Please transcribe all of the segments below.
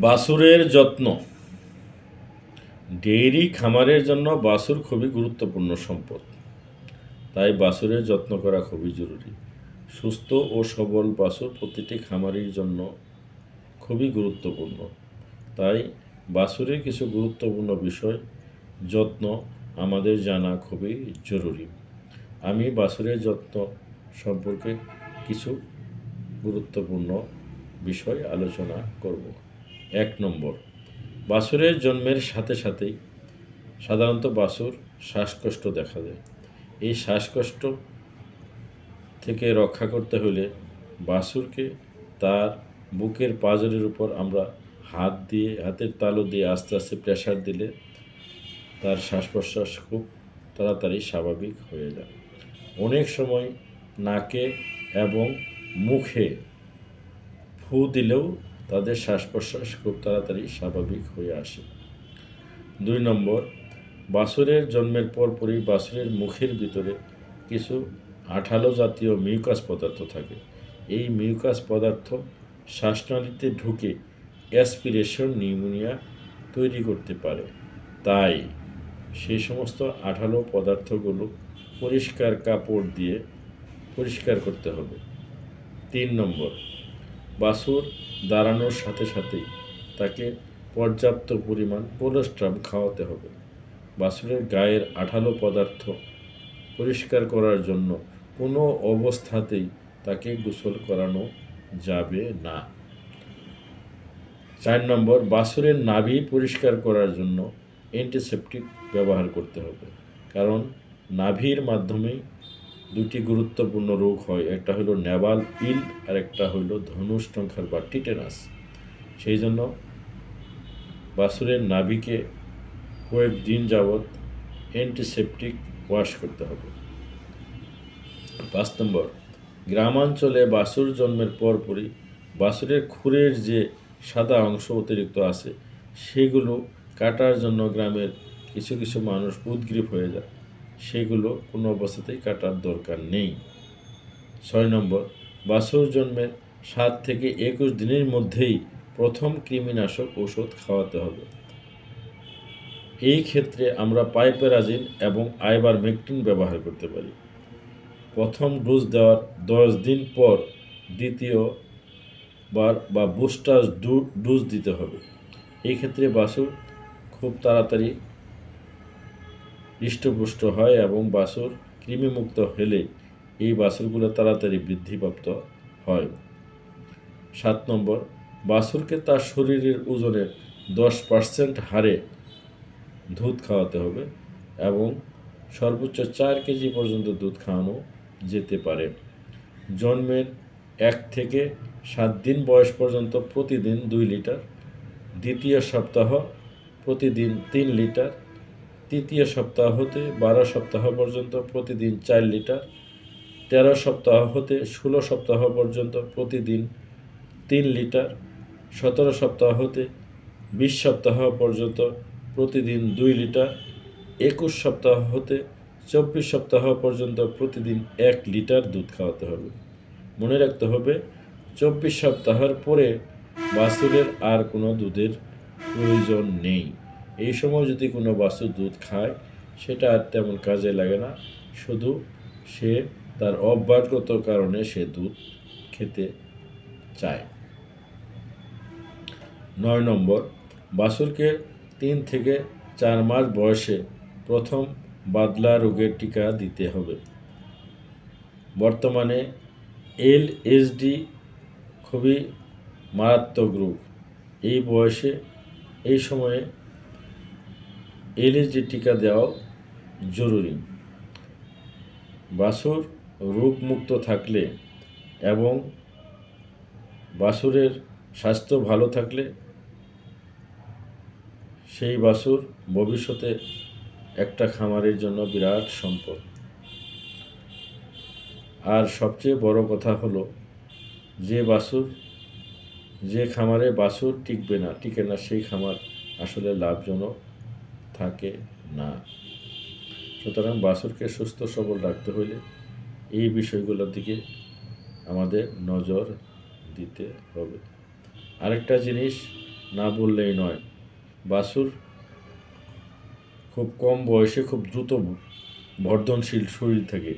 বাছুরের যত্ন। ডেইরি খামারের জন্য বাছুর খুবই গুরুত্বপূর্ণ সম্পদ। তাই বাছুরের যত্ন করা খুবই জরুরি। সুস্থ ও সবল বাছুর প্রতিটি খামারির জন্য খুবই গুরুত্বপূর্ণ। তাই বাছুরের কিছু গুরুত্বপূর্ণ বিষয় যত্ন আমাদের জানা খুবই জরুরি। আমি বাছুরের যত্ন সম্পর্কে কিছু গুরুত্বপূর্ণ বিষয় আলোচনা করব। 1 নম্বর, বাছুরের জন্মের সাথে সাথেই সাধারণত বাছুর শ্বাসকষ্ট দেখা দেয়। এই শ্বাসকষ্ট থেকে রক্ষা করতে হলে বাছুরকে তার বুকের পাঁজরের উপর আমরা হাতের তালু দিয়ে আস্তে আস্তে প্রেসার দিলে তার শ্বাস প্রশ্বাস খুব তাড়াতাড়ি স্বাভাবিক হয়ে যায়। অনেক সময় নাকে এবং মুখে ফু দিলেও তাদের শ্বাস প্রশ্বাস খুব তাড়াতাড়ি স্বাভাবিক হয়ে আসে। 2 নম্বর, বাছুরের জন্মের পরপরই বাছুরের মুখের ভিতরে কিছু আঠালো জাতীয় মিউকাস পদার্থ থাকে। এই মিউকাস পদার্থ শ্বাসনালীতে ঢুকে অ্যাসপিরেশন নিউমোনিয়া তৈরি করতে পারে। তাই সেই সমস্ত আঠালো পদার্থগুলো পরিষ্কার কাপড় দিয়ে পরিষ্কার করতে হবে। 3 নম্বর, বাছুর দাঁড়ানোর সাথে সাথেই তাকে পর্যাপ্ত পরিমাণ কোলোস্ট্রাম খাওয়াতে হবে। বাছুরের গায়ের আঠালো পদার্থ পরিষ্কার করার জন্য কোনো অবস্থাতেই তাকে গোসল করানো যাবে না। 4 নম্বর, বাছুরের নাভি পরিষ্কার করার জন্য অ্যান্টিসেপটিক ব্যবহার করতে হবে। কারণ নাভির মাধ্যমেই 2টি গুরুত্বপূর্ণ রোগ হয়। একটা হলো নেভাল ইল আর একটা হলো ধনুষ্টঙ্কার বা টিটেনাস। সেই জন্য বাছুরের নাভিকে কয়েকদিন যাবৎ অ্যান্টিসেপটিক ওয়াশ করতে হবে। 5 নম্বর, গ্রামাঞ্চলে বাছুর জন্মের পরপরই বাছুরের খুরের যে সাদা অংশ অতিরিক্ত আছে সেগুলো কাটার জন্য গ্রামের কিছু কিছু মানুষ উদগ্রীব হয়ে যায়। সেগুলো কোনো অবস্থাতেই কাটার দরকার নেই। 6 নম্বর, বাছুর জন্মের 7 থেকে 21 দিনের মধ্যেই প্রথম কৃমিনাশক ওষুধ খাওয়াতে হবে। এই ক্ষেত্রে আমরা পাইপেরাজিন এবং আইভারমেকটিন ব্যবহার করতে পারি। প্রথম ডোজ দেওয়ার 10 দিন পর দ্বিতীয়বার বা বুস্টার ডোজ দিতে হবে। এই ক্ষেত্রে বাছুর খুব তাড়াতাড়ি হৃষ্টপুষ্ট হয় এবং বাছুর কৃমিমুক্ত হলে এই বাছুরগুলো তাড়াতাড়ি বৃদ্ধিপ্রাপ্ত হয়। 7 নম্বর, বাছুরকে তার শরীরের ওজনের 10% হারে দুধ খাওয়াতে হবে এবং সর্বোচ্চ 4 কেজি পর্যন্ত দুধ খাওয়ানো যেতে পারে। জন্মের 1 থেকে 7 দিন বয়স পর্যন্ত প্রতিদিন 2 লিটার, দ্বিতীয় সপ্তাহ প্রতিদিন 3 লিটার, তৃতীয় সপ্তাহ হতে 12 সপ্তাহ পর্যন্ত প্রতিদিন 4 লিটার, 13 সপ্তাহ হতে 16 সপ্তাহ পর্যন্ত প্রতিদিন 3 লিটার, 17 সপ্তাহ হতে 20 সপ্তাহ পর্যন্ত প্রতিদিন 2 লিটার, 21 সপ্তাহ হতে 24 সপ্তাহ পর্যন্ত প্রতিদিন 1 লিটার দুধ খাওয়াতে হবে। মনে রাখতে হবে 24 সপ্তাহের পরে বাছুরের আর কোনো দুধের প্রয়োজন নেই। এই সময় যদি কোনো বাছুর দুধ খায় সেটা আর তেমন কাজে লাগে না, শুধু সে তার অভ্যাসগত কারণে সে দুধ খেতে চায়। 9 নম্বর, বাছুরকে 3 থেকে 4 মাস বয়সে প্রথম বাদলা রোগের টিকা দিতে হবে। বর্তমানে এলএসডি খুবই মারাত্মক রোগ। এই সময়ে এলএসডি টিকা দেওয়া জরুরি। বাছুর রোগমুক্ত থাকলে এবং বাছুরের স্বাস্থ্য ভালো থাকলে সেই বাছুর ভবিষ্যতে একটা খামারের জন্য বিরাট সম্পদ। আর সবচেয়ে বড় কথা হলো যে খামারে বাছুর টিকে না সেই খামার আসলে লাভজনক থাকে না। সুতরাং বাছুরকে সুস্থ সবল রাখতে হলে এই বিষয়গুলোর দিকে আমাদের নজর দিতে হবে। আরেকটা জিনিস, না বললেই নয়। বাছুর খুব কম বয়সে খুব দ্রুত বর্ধনশীল শরীর থাকে।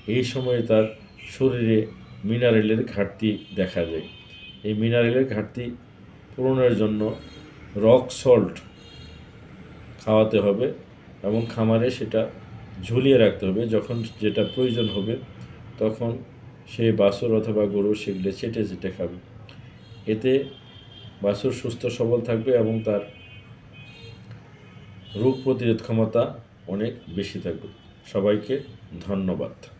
এই সময়ে তার শরীরে মিনারেলের ঘাটতি দেখা যায়। এই মিনারেলের ঘাটতি পূরণের জন্য রক সল্ট খাওয়াতে হবে এবং খামারে সেটা ঝুলিয়ে রাখতে হবে। যখন যেটা প্রয়োজন হবে তখন সে বাছুর অথবা গরু সেগুলো চেটে চেটে খাবে। এতে বাছুর সুস্থ সবল থাকবে এবং তার রোগ প্রতিরোধ ক্ষমতা অনেক বেশি থাকবে। সবাইকে ধন্যবাদ।